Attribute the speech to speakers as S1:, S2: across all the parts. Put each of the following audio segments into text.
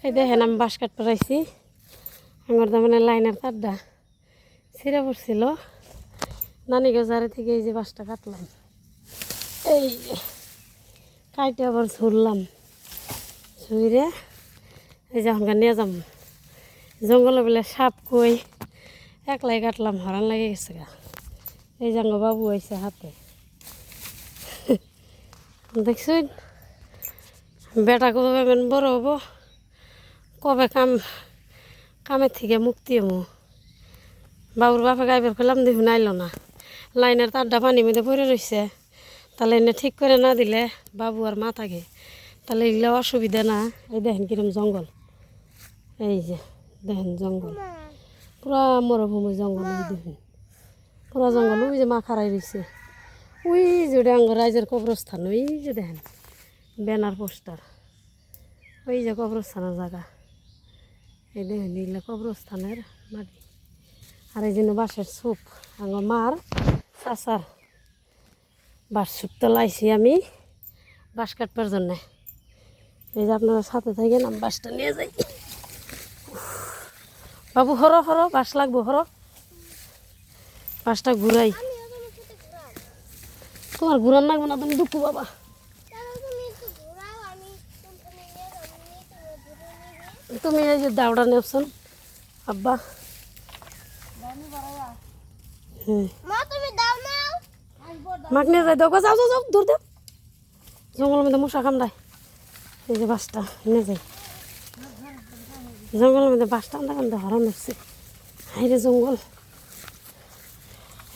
S1: এই দেখেন আমি বাঁশ কাঠ পড়াইছি আমার তো মানে লাইনের তারটা ছিঁড়ে পড়ছিল নানি গজারে থেকে এই যে বাঁশটা কাটলাম এই কাইটে আবার ঝুরলাম ঝুইরে এই যে এখনকার নিয়ে যাম জঙ্গলে বলে সাপ কই একলাই কাটলাম হরান লাগে গেছে গা এই যে আমার বাবু আইছে হাতে দেখছেন বেটা কবে বড় হবো কবে কামের থেকে মুক্তি হবো বাবুর বাপে গাইবার ফেলাম দেখুন আইল না লাইনের তারটা পানি মধ্যে পড়ে রয়েছে তাহলে এনে ঠিক করে না দিলে বাবু আর মা থাকে তাহলে এগুলো অসুবিধা না এই দেখেন কিরম জঙ্গল এই যে দেখেন জঙ্গল পুরা মরুভূমি জঙ্গল এই দেখুন পুরা জঙ্গল ওই যে মা খারাই রয়েছে ওই যে ডাঙ্গ রাইজের কবরস্থান ওই যে দেখেন ব্যানার পোস্টার ওই যে কবরস্থানের জায়গা এই দেখেন এগুলো কবরস্থানের মাটি আর এই জন্য বাঁশের সুপ আমার মার চাচার বাঁশ সুপ তো লাইছি আমি বাঁশ কাটবার জন্যে এই যে আপনারা সাথে থাকেন আমি বাঁশটা নিয়ে যাই বাবু হরো হরো বাঁশ লাগবো হরো বাঁশটা ঘুরাই তোমার ঘুরান লাগবো না তুমি দুঃখ বাবা তুমি এই যে দাওড়া নেপছেন আব্বা মাক নিয়ে যাই দেখো যাও যাও যাও দূর দাও জঙ্গলের মধ্যে মশা কামড়ায় এই যে বাসটা নিয়ে যাই জঙ্গলের মধ্যে বাসটা কামড়া কামড়া হরণ হচ্ছে হাইরে জঙ্গল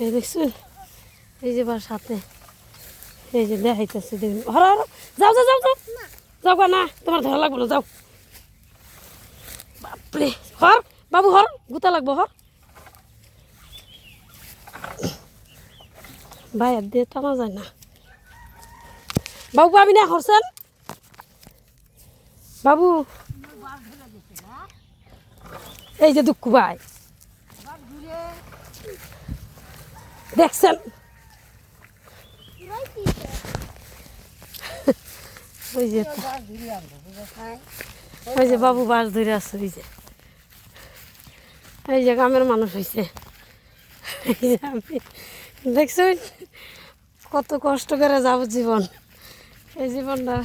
S1: এই দেখছেন এই যে বাস হাতে এই যে দেখাইতেছে দেখুন হর হর যাও যাও যাও যাও যাও গা না তোমার ধরা লাগবো না যাও বাপরে হর বাবু হর গুতা লাগবো হর বাইর দিয়ে টানা যায় না বাবু পাবি না হরছেন বাবু এই যে দুঃখ ভাই দেখছেন ওই যে বাবু বাস ধরে আছে এই যে গ্রামের মানুষ হয়েছে দেখছেন কত কষ্ট করে যাব জীবন এই জীবনটা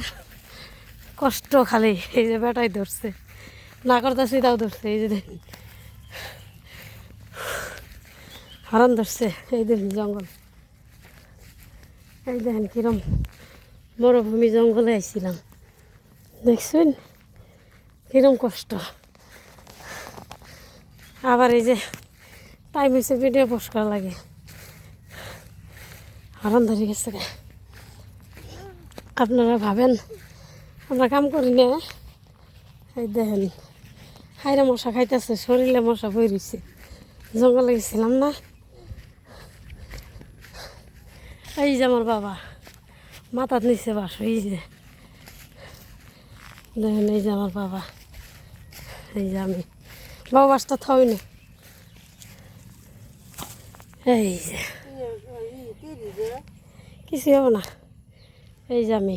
S1: কষ্ট খালি এই যে বেটাই ধরছে না করতেছি তাও ধরছে এই যে দেখুন হরণ ধরছে এই দেখুন জঙ্গল এই দেখেন কিরম মরুভূমি জঙ্গলে আইছিলাম দেখছেন কিরম কষ্ট আবার এই যে টাইম হয়েছে ভিডিও পোস্ট করা লাগে হরণ ধরে গেছে আপনারা ভাবেন আমরা কাম করি না এই দেখেন হাইরে মশা খাইতেছে শরীরে মশা বই রয়েছে জঙ্গলে গেছিলাম না এই যে আমার বাবা মাথার নিচে বাস এই যে দেখেন এই যে আমার বাবা এই যে আমি বাবা বাসটা থাই না এই যে কিছু হবে না এই যে আমি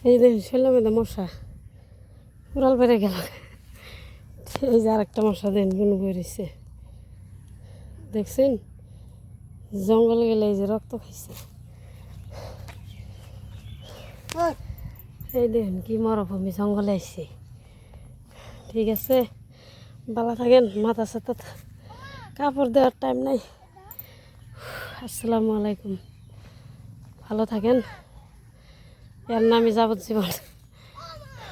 S1: এই দেখুন ছেলের মধ্যে মশা উড়াল বেড়ে গেল এই যে আরেকটা মশা দেন গুনু বেরিয়েছে দেখছেন জঙ্গলে গেলে এই যে রক্ত খাইছে এই দেখুন কি মরুভূমি জঙ্গলে আইছে ঠিক আছে ভালো থাকেন মাথা সাথে কাপড় দেওয়ার টাইম নাই আসসালামু আলাইকুম ভালো থাকেন এর নামই যাবজ্জীবন